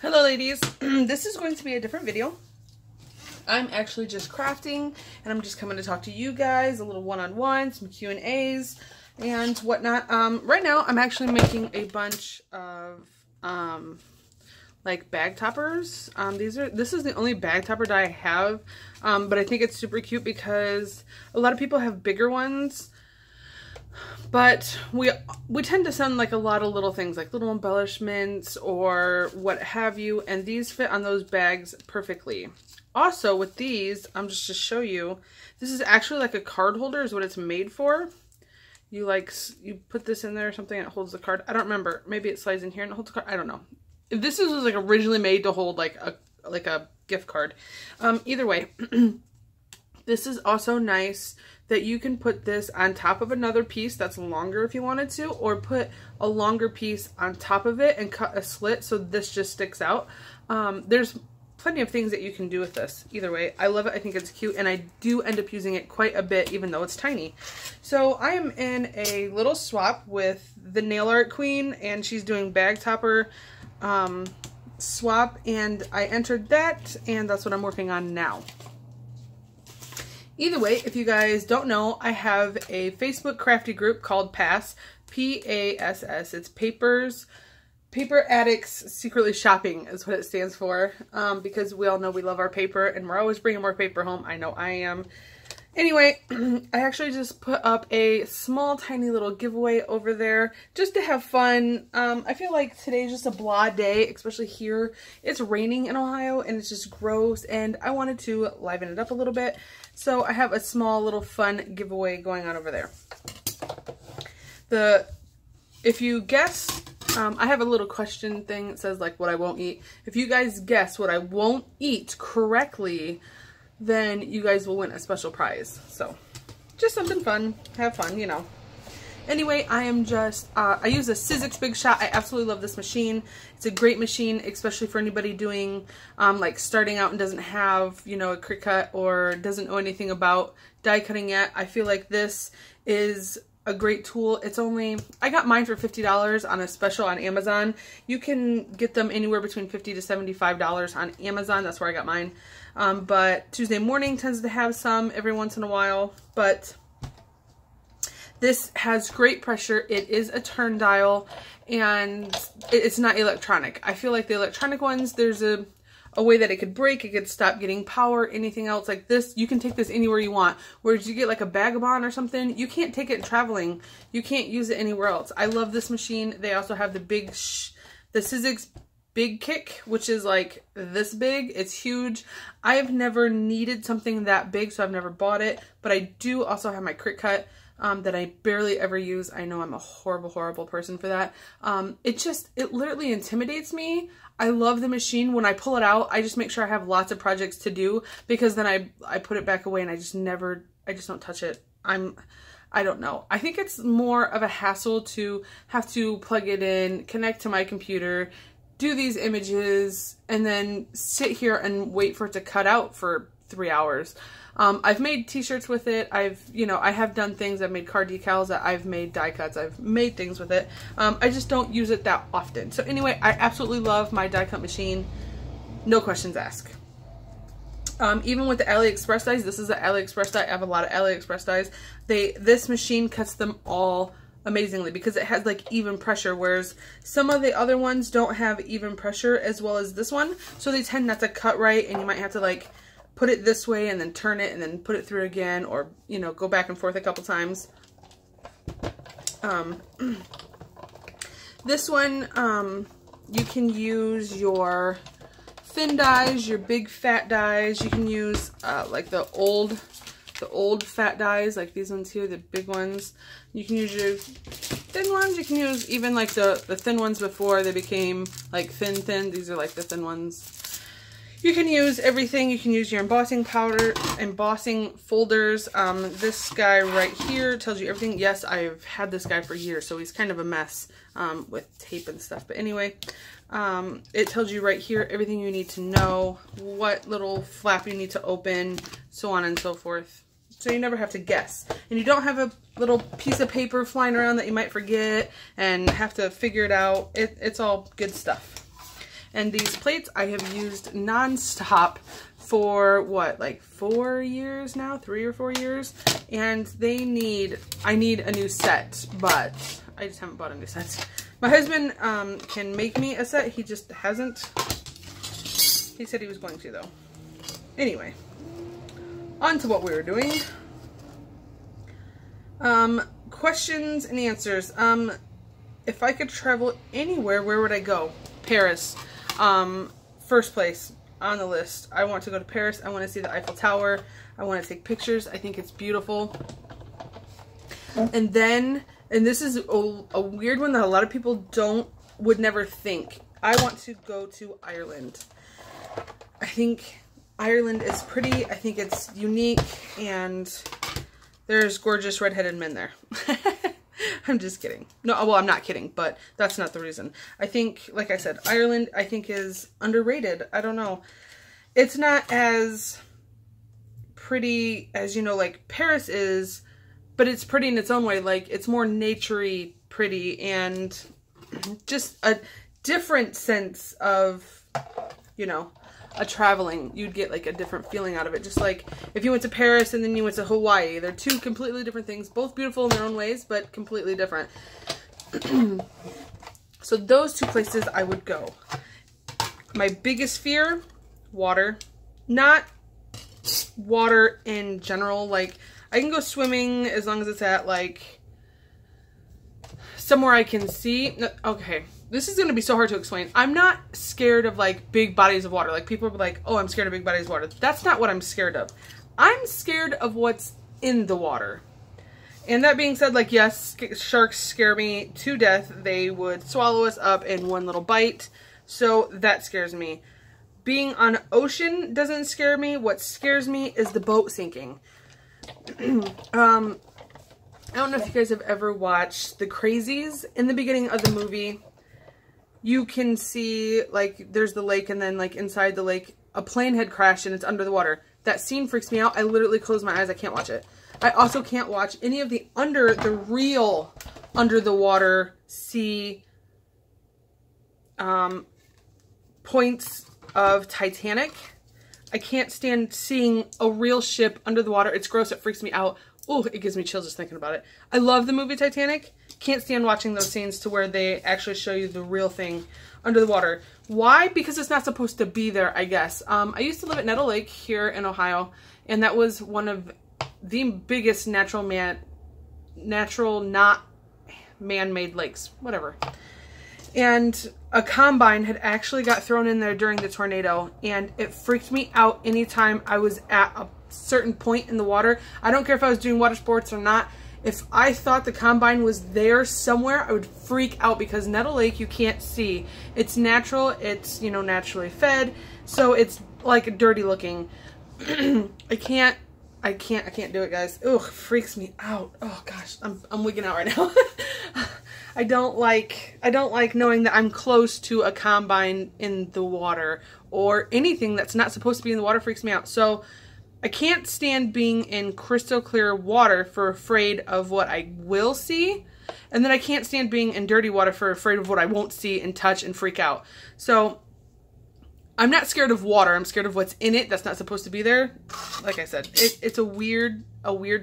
Hello ladies, this is going to be a different video. I'm actually just crafting and I'm just coming to talk to you guys, a little one-on-one, some Q&As and whatnot. Right now I'm actually making a bunch of like bag toppers. This is the only bag topper die I have, but I think it's super cute because a lot of people have bigger ones. But we tend to send like a lot of little things, like little embellishments or what have you, and these fit on those bags perfectly. Also with these, I'm just to show you, this is actually like a card holder is what it's made for. You put this in there or something and it holds the card. I don't remember. Maybe it slides in here and it holds the card. I don't know. If this was like originally made to hold like a gift card. Either way, this is also nice that you can put this on top of another piece that's longer if you wanted to, or put a longer piece on top of it and cut a slit so this just sticks out. There's plenty of things that you can do with this. Either way, I love it. I think it's cute, and I do end up using it quite a bit even though it's tiny. So I am in a little swap with the Nail Art Queen, and she's doing bag topper swap, and I entered that, and that's what I'm working on now. Either way, if you guys don't know, I have a Facebook crafty group called P.a.s.s. P.a.s.s. It's Paper Addicts Secretly Shopping is what it stands for, because we all know we love our paper and we're always bringing more paper home. I know I am. Anyway, I actually just put up a small tiny little giveaway over there just to have fun. I feel like today's just a blah day, especially here. It's raining in Ohio and it's just gross, and I wanted to liven it up a little bit. So I have a small little fun giveaway going on over there. If you guess, I have a little question thing that says like what I won't eat. If you guys guess what I won't eat correctly, then you guys will win a special prize. So just something fun, have fun, you know. Anyway, I am just, I use a Sizzix Big Shot. I absolutely love this machine. It's a great machine, especially for anybody doing, like starting out and doesn't have, you know, a Cricut or doesn't know anything about die cutting yet. I feel like this is a great tool. It's only, I got mine for $50 on a special on Amazon. You can get them anywhere between $50 to $75 on Amazon. That's where I got mine. But Tuesday Morning tends to have some every once in a while, but this has great pressure. It is a turn dial, and it's not electronic. I feel like the electronic ones, there's a way that it could break, it could stop getting power, anything else like this. You can take this anywhere you want. Whereas you get like a Vagabond or something, you can't take it traveling. You can't use it anywhere else. I love this machine. They also have the the Sizzix Big Kick, which is like this big. It's huge. I've never needed something that big, so I've never bought it. But I do also have my Cricut that I barely ever use. I know I'm a horrible, horrible person for that. It literally intimidates me. I love the machine. When I pull it out, I just make sure I have lots of projects to do, because then I put it back away and I just don't touch it. I don't know. I think it's more of a hassle to have to plug it in, connect to my computer, do these images, and then sit here and wait for it to cut out for 3 hours. I've made t-shirts with it. I have done things. I've made card decals. I've made die cuts. I've made things with it. I just don't use it that often. So anyway, I absolutely love my die cut machine. No questions asked. Even with the AliExpress dies, this is an AliExpress die. I have a lot of AliExpress dies. This machine cuts them all amazingly because it has like even pressure, whereas some of the other ones don't have even pressure as well as this one. So they tend not to cut right, and you might have to like put it this way and then turn it and then put it through again, or, you know, go back and forth a couple times. This one, you can use your thin dies, your big fat dies. You can use like the old fat dies, like these ones here, the big ones. You can use your thin ones. You can use even like the thin ones before they became like thin. These are like the thin ones. You can use everything. You can use your embossing powder, embossing folders. This guy right here tells you everything. Yes, I've had this guy for years, so he's kind of a mess with tape and stuff. But anyway, it tells you right here everything you need to know, what little flap you need to open, so on and so forth. So you never have to guess. And you don't have a little piece of paper flying around that you might forget and have to figure it out. It's all good stuff. And these plates I have used non-stop for what, like 4 years now, 3 or 4 years, and I need a new set, but I just haven't bought a new set. My husband can make me a set, he just hasn't. He said he was going to though. Anyway, on to what we were doing. Questions and answers. If I could travel anywhere, where would I go? Paris. First place on the list. I want to go to Paris. I want to see the Eiffel Tower. I want to take pictures. I think it's beautiful. And then, and this is a weird one that a lot of people would never think. I want to go to Ireland. I think Ireland is pretty. I think it's unique, and there's gorgeous redheaded men there. I'm just kidding. No, well, I'm not kidding, but that's not the reason. I think, like I said, Ireland, I think, is underrated. I don't know. It's not as pretty as, you know, like Paris is, but it's pretty in its own way. Like, it's more naturey pretty and just a different sense of, you know, a traveling. You'd get like a different feeling out of it. Just like if you went to Paris and then you went to Hawaii. They're two completely different things, both beautiful in their own ways, but completely different. So those two places I would go. My biggest fear, water. Not water in general. Like, I can go swimming as long as it's at like somewhere I can see. No, okay. This is going to be so hard to explain. I'm not scared of like big bodies of water. Like, people are like, oh, I'm scared of big bodies of water. That's not what I'm scared of. I'm scared of what's in the water. And that being said, like, yes, sharks scare me to death. They would swallow us up in one little bite. So that scares me. Being on ocean doesn't scare me. What scares me is the boat sinking. I don't know if you guys have ever watched The Crazies. In the beginning of the movie, you can see, like, there's the lake, and then, like, inside the lake, a plane had crashed and it's under the water. That scene freaks me out. I literally close my eyes. I can't watch it. I also can't watch any of the real under the water sea points of Titanic. I can't stand seeing a real ship under the water. It's gross. It freaks me out. Oh, it gives me chills just thinking about it. I love the movie Titanic. Can't stand watching those scenes to where they actually show you the real thing under the water. Why? Because it's not supposed to be there, I guess. I used to live at Nettle Lake here in Ohio, and that was one of the biggest natural not man-made lakes. Whatever. And a combine had actually got thrown in there during the tornado, and it freaked me out anytime I was at a certain point in the water. I don't care if I was doing water sports or not. If I thought the combine was there somewhere, I would freak out, because Nettle Lake you can't see. It's natural. It's, you know, naturally fed, so it's like dirty looking. I can't do it, guys. Ugh, freaks me out. Oh gosh, I'm wigging out right now. I don't like knowing that I'm close to a combine in the water, or anything that's not supposed to be in the water freaks me out. So I can't stand being in crystal clear water for afraid of what I will see. And then I can't stand being in dirty water for afraid of what I won't see and touch and freak out. So I'm not scared of water. I'm scared of what's in it that's not supposed to be there. Like I said, it's a weird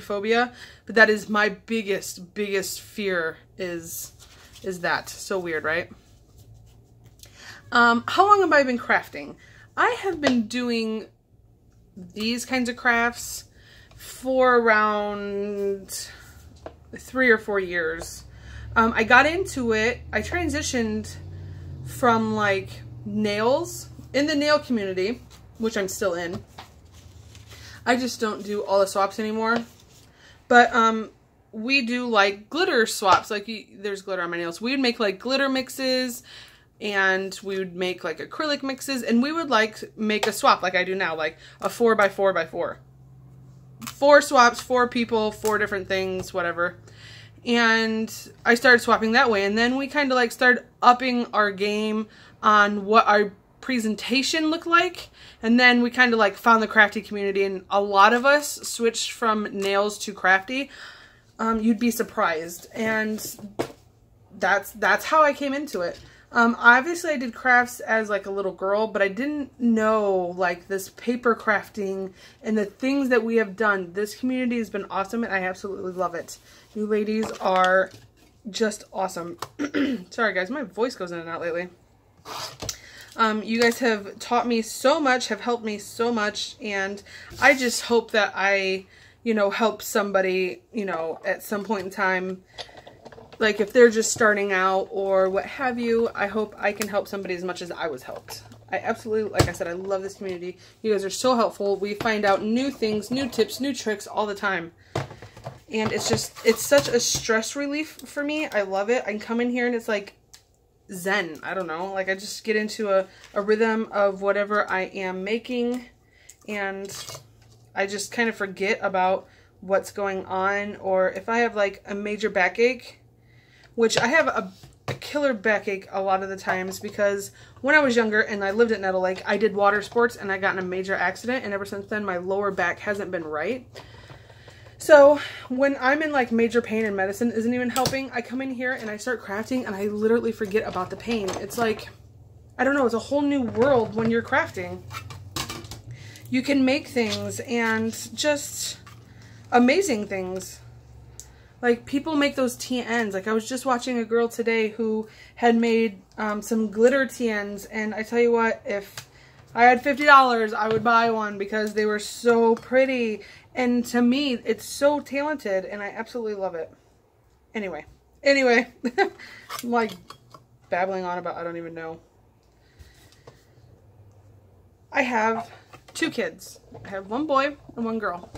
phobia, but that is my biggest fear is that. So weird, right? How long have I been crafting? I have been doing these kinds of crafts for around 3 or 4 years. I got into it. I transitioned from like nails in the nail community, which I'm still in. I just don't do all the swaps anymore. But we do like glitter swaps. Like, there's glitter on my nails. We would make like glitter mixes, and we would make like acrylic mixes, and we would like make a swap like I do now, like a 4x4x4. 4 swaps, 4 people, 4 different things, whatever. And I started swapping that way, and then we kind of like started upping our game on what our presentation looked like, and then we kind of like found the crafty community, and a lot of us switched from nails to crafty. You'd be surprised, and that's how I came into it. Obviously I did crafts as like a little girl, but I didn't know like this paper crafting and the things that we have done. This community has been awesome and I absolutely love it. You ladies are just awesome. Sorry guys, my voice goes in and out lately. You guys have taught me so much, have helped me so much, and I just hope that I, you know, help somebody, you know, at some point in time. Like if they're just starting out or what have you, I hope I can help somebody as much as I was helped. I absolutely, like I said, I love this community. You guys are so helpful. We find out new things, new tips, new tricks all the time. And it's just, it's such a stress relief for me. I love it. I can come in here and it's like zen. I don't know. Like I just get into a rhythm of whatever I am making. And I just kind of forget about what's going on. Or if I have like a major backache, which I have a killer backache a lot of the times because when I was younger and I lived at Nettle Lake, I did water sports and I got in a major accident, and ever since then my lower back hasn't been right. So when I'm in like major pain and medicine isn't even helping, I come in here and I start crafting and I literally forget about the pain. It's like, I don't know, it's a whole new world when you're crafting. You can make things and just amazing things. Like, people make those TNs. Like, I was just watching a girl today who had made some glitter TNs, and I tell you what, if I had $50, I would buy one because they were so pretty. And to me, it's so talented, and I absolutely love it. Anyway, I'm like babbling on about I don't even know. I have 2 kids. I have 1 boy and 1 girl.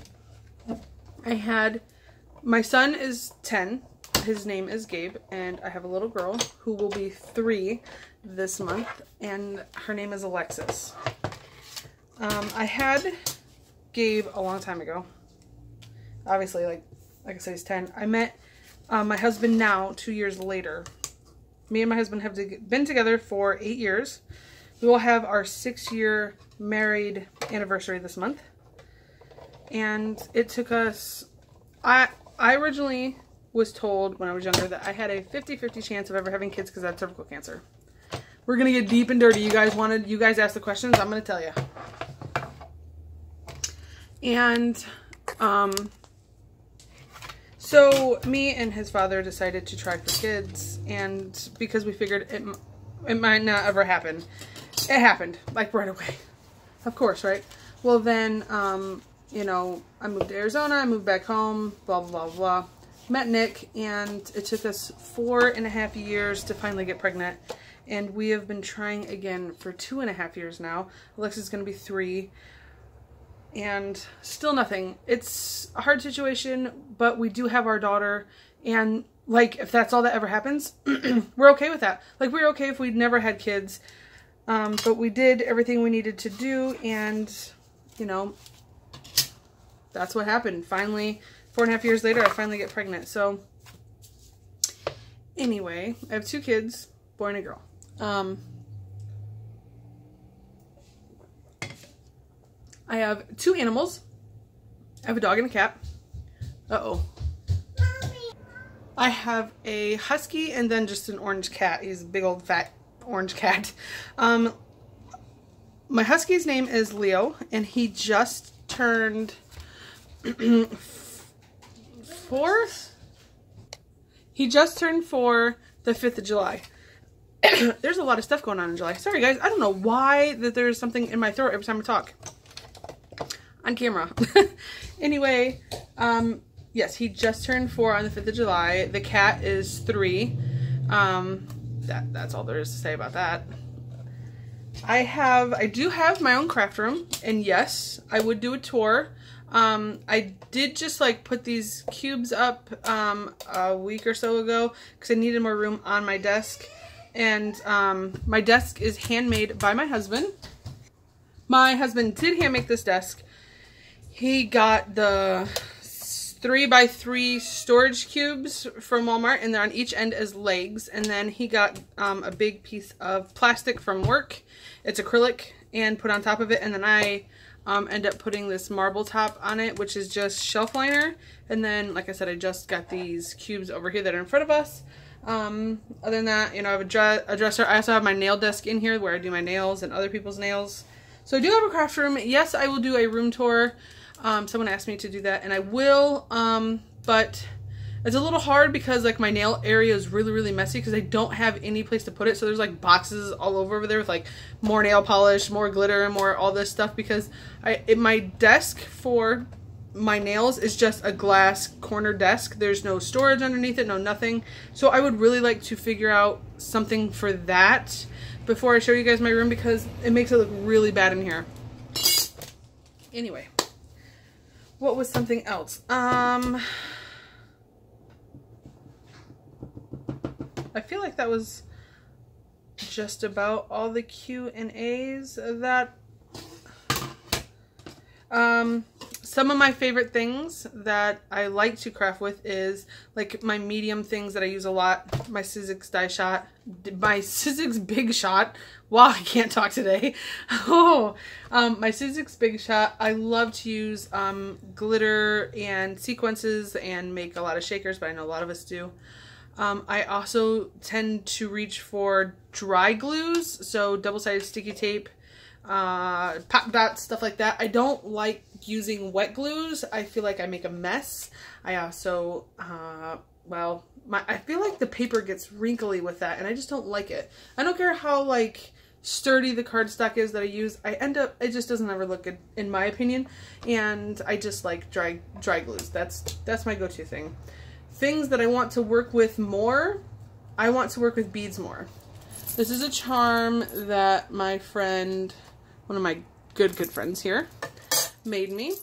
My son is 10. His name is Gabe, and I have a little girl who will be 3 this month, and her name is Alexis. I had Gabe a long time ago. Obviously, like I said, he's 10. I met my husband now 2 years later. Me and my husband have been together for 8 years. We will have our 6-year married anniversary this month. And it took us... I originally was told when I was younger that I had a 50-50 chance of ever having kids because I had cervical cancer. We're going to get deep and dirty. You guys asked the questions. I'm going to tell you. And, so me and his father decided to try for kids, and because we figured it might not ever happen, it happened, like right away. Of course, right? Well then, you know, I moved to Arizona, I moved back home, blah, blah, blah, blah. Met Nick, and it took us 4.5 years to finally get pregnant. And we have been trying again for 2.5 years now. Alexa's is going to be 3. And still nothing. It's a hard situation, but we do have our daughter. And, like, if that's all that ever happens, we're okay with that. Like, we're okay if we'd never had kids. But we did everything we needed to do, and, you know... That's what happened. Finally, 4.5 years later, I finally get pregnant. So, anyway, I have 2 kids, boy and a girl. I have 2 animals. I have a dog and a cat. Uh-oh. Mommy. I have a husky and then just an orange cat. He's a big old fat orange cat. My husky's name is Leo, and he just turned... 4? He just turned 4 the 5th of July. There's a lot of stuff going on in July. Sorry guys, I don't know why that there's something in my throat every time I talk. On camera. Anyway, yes, he just turned 4 on the 5th of July. The cat is 3. That's all there is to say about that. I do have my own craft room, and yes, I would do a tour. I did just like put these cubes up a week or so ago because I needed more room on my desk, and my desk is handmade by my husband. My husband did hand make this desk. He got the 3x3 storage cubes from Walmart, and they're on each end as legs, and then he got a big piece of plastic from work. It's acrylic, and put on top of it, and then I end up putting this marble top on it, which is just shelf liner. And then, like I said, I just got these cubes over here that are in front of us. Other than that, you know, I have a dresser. I also have my nail desk in here where I do my nails and other people's nails. So I do have a craft room. Yes, I will do a room tour. Someone asked me to do that, and I will, but it's a little hard because like my nail area is really, really messy because I don't have any place to put it. So there's like boxes all over there with like more nail polish, more glitter, and more all this stuff because my desk for my nails is just a glass corner desk. There's no storage underneath it, no nothing. So I would really like to figure out something for that before I show you guys my room because it makes it look really bad in here. Anyway, what was something else? I feel like that was just about all the Q&As that some of my favorite things that I like to craft with is like my medium things that I use a lot. My Sizzix die shot, my Sizzix big shot. Wow, I can't talk today. Oh, my Sizzix big shot. I love to use glitter and sequences and make a lot of shakers, but I know a lot of us do. I also tend to reach for dry glues, so double-sided sticky tape, pop dots, stuff like that. I don't like using wet glues. I feel like I make a mess. I also, well, I feel like the paper gets wrinkly with that, and I just don't like it. I don't care how, like, sturdy the cardstock is that I use. It just doesn't ever look good, in my opinion, and I just like dry glues. That's my go-to thing. Things that I want to work with more, I want to work with beads more. This is a charm that my friend, one of my good friends here, made me.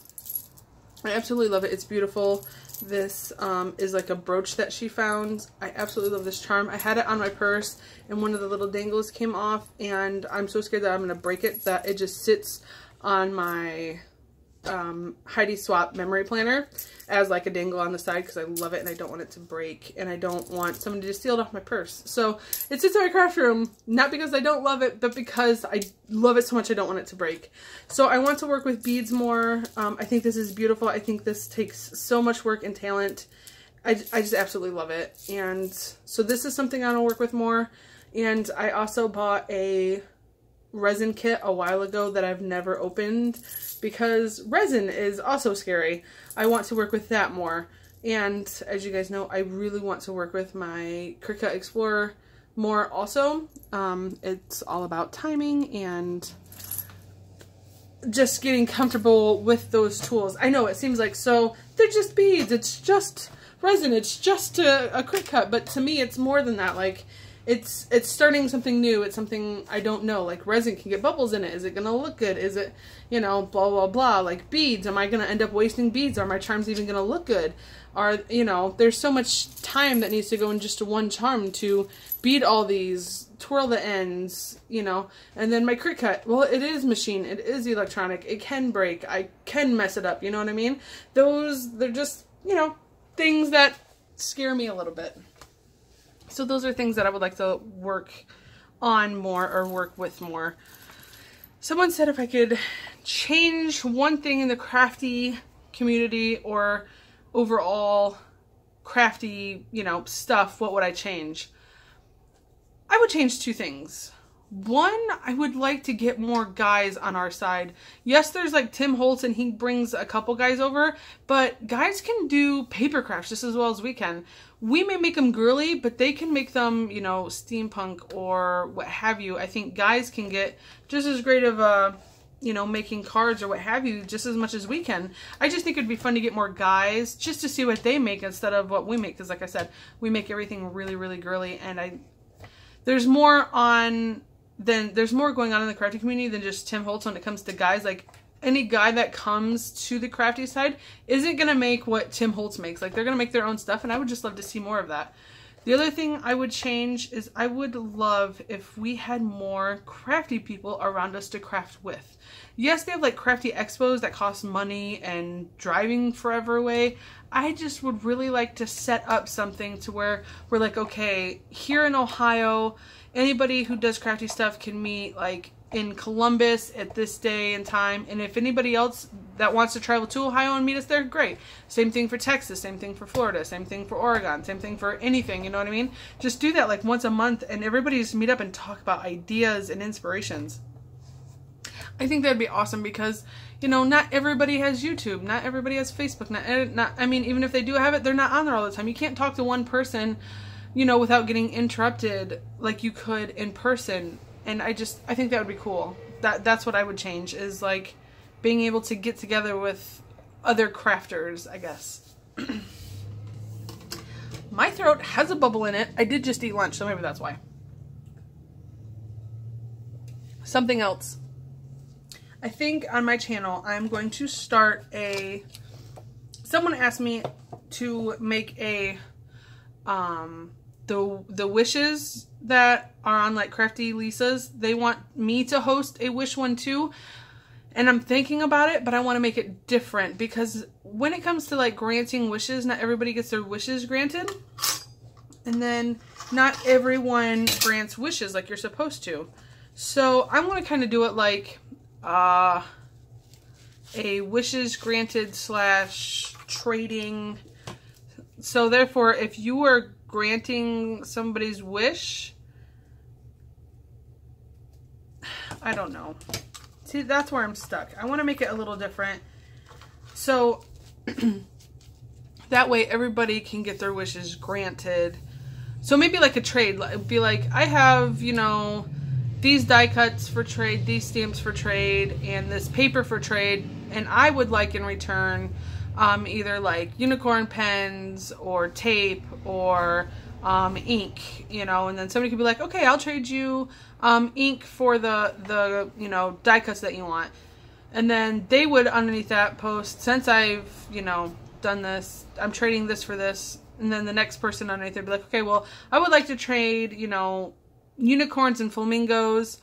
I absolutely love it. It's beautiful. This is like a brooch that she found. I absolutely love this charm. I had it on my purse and one of the little dangles came off and I'm so scared that I'm going to break it that it just sits on my Heidi Swap memory planner as like a dangle on the side because I love it and I don't want it to break and I don't want someone to just steal it off my purse. So it sits in my craft room, not because I don't love it, but because I love it so much I don't want it to break. So I want to work with beads more. I think this is beautiful. I think this takes so much work and talent. I just absolutely love it. And so this is something I want to work with more. And I also bought a resin kit a while ago that I've never opened because resin is also scary. I want to work with that more. And as you guys know, I really want to work with my Cricut Explorer more also. It's all about timing and just getting comfortable with those tools. I know it seems like, so they're just beads, it's just resin, it's just a Cricut, but to me it's more than that. Like it's starting something new. It's something I don't know. Like resin can get bubbles in it. Is it gonna look good? Is it, you know, blah blah blah. Like beads, am I gonna end up wasting beads? Are my charms even gonna look good? Are, you know, there's so much time that needs to go in just to one charm to bead all these, twirl the ends, you know. And then my Cricut, well, it is machine, it is electronic, it can break, I can mess it up, you know what I mean? They're just, you know, things that scare me a little bit. So those are things that I would like to work on more or work with more. Someone said if I could change one thing in the crafty community or overall crafty, you know, stuff, what would I change? I would change two things. One, I would like to get more guys on our side. Yes, there's like Tim Holtz and he brings a couple guys over, but guys can do paper crafts just as well as we can. We may make them girly, but they can make them, you know, steampunk or what have you. I think guys can get just as great of a, you know, making cards or what have you just as much as we can. I just think it'd be fun to get more guys just to see what they make instead of what we make. Because like I said, we make everything really, really girly, and there's more going on in the crafty community than just Tim Holtz when it comes to guys. Like any guy that comes to the crafty side isn't going to make what Tim Holtz makes. Like they're going to make their own stuff, and I would just love to see more of that. The other thing I would change is I would love if we had more crafty people around us to craft with. Yes, they have like crafty expos that cost money and driving forever away. I just would really like to set up something to where we're like, okay, here in Ohio, anybody who does crafty stuff can meet like in Columbus at this day and time. And if anybody else that wants to travel to Ohio and meet us there, great. Same thing for Texas, same thing for Florida, same thing for Oregon, same thing for anything, you know what I mean? Just do that like once a month and everybody just meet up and talk about ideas and inspirations. I think that'd be awesome because, you know, not everybody has YouTube, not everybody has Facebook, I mean, even if they do have it, they're not on there all the time. You can't talk to one person, you know, without getting interrupted like you could in person. And I think that would be cool. That's what I would change, is like being able to get together with other crafters, I guess. My throat has a bubble in it. I did just eat lunch, so maybe that's why. Something else. I think on my channel, I'm going to start someone asked me to make the wishes that are on like Crafty Lisa's. They want me to host a wish one too. And I'm thinking about it, but I want to make it different because when it comes to like granting wishes, not everybody gets their wishes granted. And then not everyone grants wishes like you're supposed to. So I want to kind of do it like a wishes granted / trading. So therefore, if you are granting somebody's wish, I don't know. See, that's where I'm stuck. I want to make it a little different. So that way everybody can get their wishes granted. So maybe like a trade. Be like, I have, you know, these die cuts for trade, these stamps for trade, and this paper for trade, and I would like in return either like unicorn pens or tape or ink, you know, and then somebody could be like, okay, I'll trade you ink for the you know, die cuts that you want. And then they would underneath that post, since I've, you know, done this, I'm trading this for this. And then the next person underneath would be like, okay, well, I would like to trade, you know, unicorns and flamingos,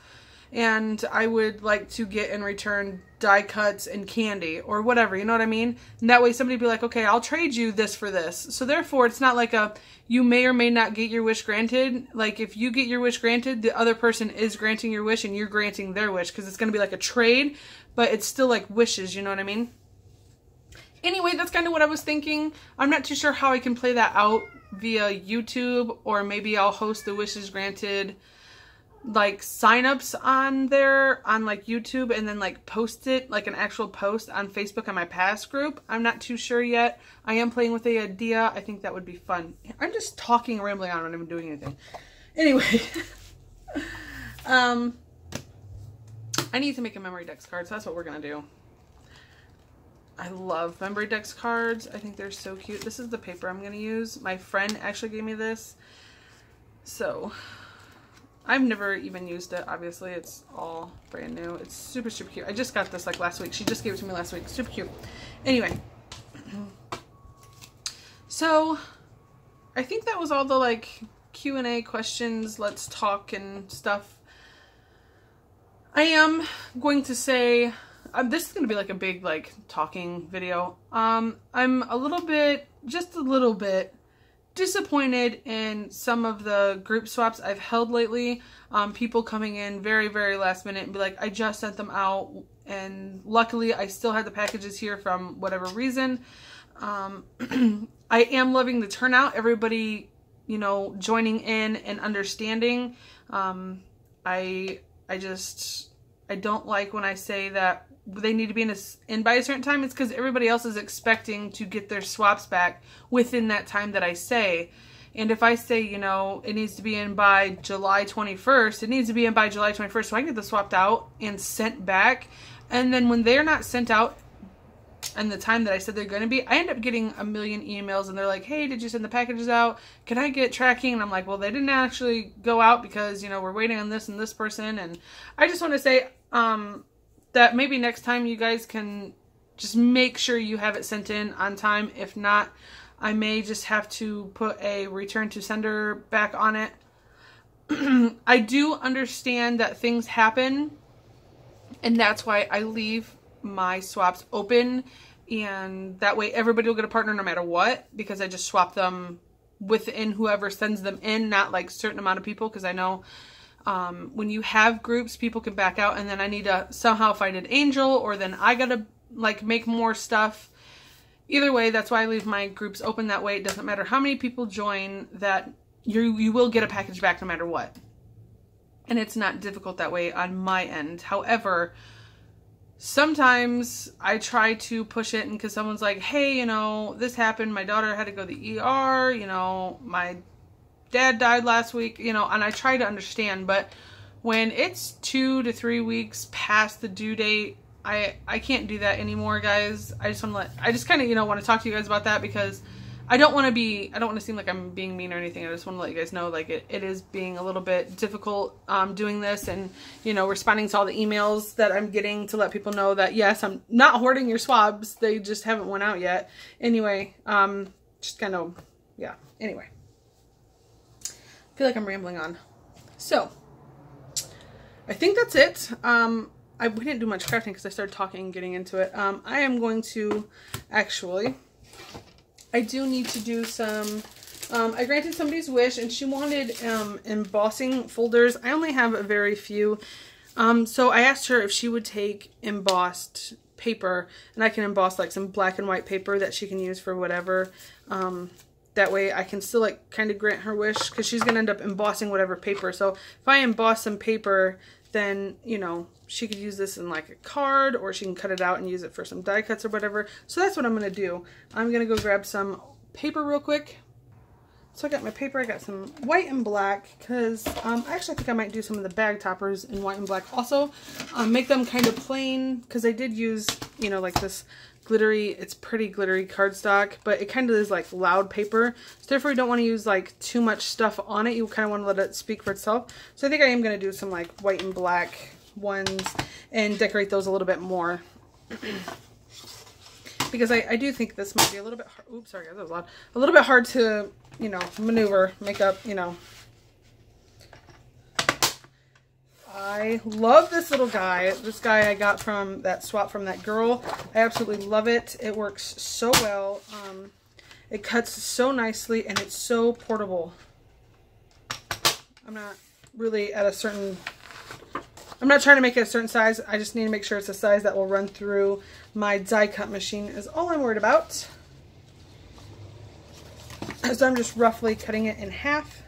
and I would like to get in return die cuts and candy or whatever, you know what I mean? And that way somebody would be like, okay, I'll trade you this for this. So therefore it's not like you may or may not get your wish granted. Like if you get your wish granted, the other person is granting your wish and you're granting their wish, because it's going to be like a trade, but it's still like wishes, you know what I mean? Anyway, that's kind of what I was thinking. I'm not too sure how I can play that out via YouTube, or maybe I'll host the wishes granted like signups on there on like YouTube and then like post it like an actual post on Facebook on my P.a.s.s group. I'm not too sure yet. I am playing with the idea. I think that would be fun. I'm just talking and rambling on when I'm doing anything. Anyway, I need to make a memory dex card, so that's what we're gonna do. I love memory dex cards. I think they're so cute. This is the paper I'm going to use. My friend actually gave me this. So, I've never even used it, obviously. It's all brand new. It's super, super cute. I just got this like last week. She just gave it to me last week. Super cute. Anyway. So, I think that was all the like Q&A questions. Let's talk and stuff. I am going to say... this is going to be like a big like talking video. I'm a little bit, just a little bit disappointed in some of the group swaps I've held lately. People coming in very, very last minute and be like, I just sent them out, and luckily I still had the packages here from whatever reason. I am loving the turnout. Everybody, you know, joining in and understanding. I don't like when I say that they need to be in by a certain time. It's because everybody else is expecting to get their swaps back within that time that I say. And if I say, you know, it needs to be in by July 21st, it needs to be in by July 21st so I can get the swapped out and sent back. And then when they're not sent out and the time that I said they're going to be, I end up getting a million emails and they're like, hey, did you send the packages out? Can I get tracking? And I'm like, well, they didn't actually go out because, you know, we're waiting on this and this person. And I just want to say, that maybe next time you guys can just make sure you have it sent in on time. If not, I may just have to put a return to sender back on it. I do understand that things happen, and that's why I leave my swaps open, and that way everybody will get a partner no matter what, because I just swap them within whoever sends them in, not like certain amount of people, because I know when you have groups, people can back out, and then I need to somehow find an angel, or then I gotta like make more stuff. Either way, that's why I leave my groups open that way. It doesn't matter how many people join, that you will get a package back no matter what. And it's not difficult that way on my end. However, sometimes I try to push it, and because someone's like, hey, you know, this happened, my daughter had to go to the ER, you know, my dad died last week, you know, and I try to understand, but when it's 2 to 3 weeks past the due date, I can't do that anymore, guys. I just kind of, you know, want to talk to you guys about that, because I don't want to seem like I'm being mean or anything. I just want to let you guys know, like, it is being a little bit difficult doing this, and, you know, responding to all the emails that I'm getting to let people know that, yes, I'm not hoarding your swabs. They just haven't went out yet. Anyway, just kind of, yeah. Anyway, I feel like I'm rambling on. So, I think that's it. We didn't do much crafting because I started talking and getting into it. I am going to actually... I do need to do some, I granted somebody's wish, and she wanted embossing folders. I only have a very few, so I asked her if she would take embossed paper, and I can emboss like some black and white paper that she can use for whatever. That way I can still like kind of grant her wish, because she's going to end up embossing whatever paper. So if I emboss some paper, then, you know, she could use this in like a card, or she can cut it out and use it for some die cuts or whatever. So that's what I'm going to do. I'm going to go grab some paper real quick. So I got my paper. I got some white and black, because I actually think I might do some of the bag toppers in white and black also. Make them kind of plain, because I did use, you know, like this glittery, it's pretty glittery cardstock, but it kind of is like loud paper. So therefore you don't want to use like too much stuff on it. You kind of want to let it speak for itself. So I think I am going to do some like white and black ones and decorate those a little bit more. Because I do think this might be a little bit hard. Oops, sorry guys, that was loud. A little bit hard to, you know, maneuver, make up, you know. I love this little guy. This guy I got from that swap from that girl. I absolutely love it. It works so well. It cuts so nicely, and it's so portable. I'm not really at a certain... I'm not trying to make it a certain size. I just need to make sure it's a size that will run through my die cut machine is all I'm worried about. So I'm just roughly cutting it in half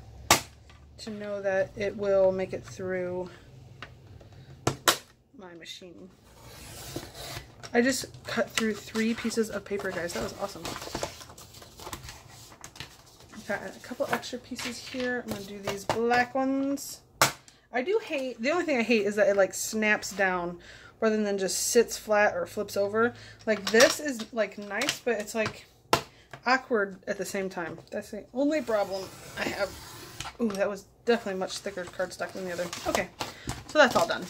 to know that it will make it through my machine. I just cut through 3 pieces of paper, guys. That was awesome. Got a couple extra pieces here. I'm going to do these black ones. I do hate, the only thing I hate is that it like snaps down rather than just sits flat or flips over. Like this is like nice, but it's like awkward at the same time. That's the only problem I have. Ooh, that was definitely much thicker cardstock than the other. Okay, so that's all done.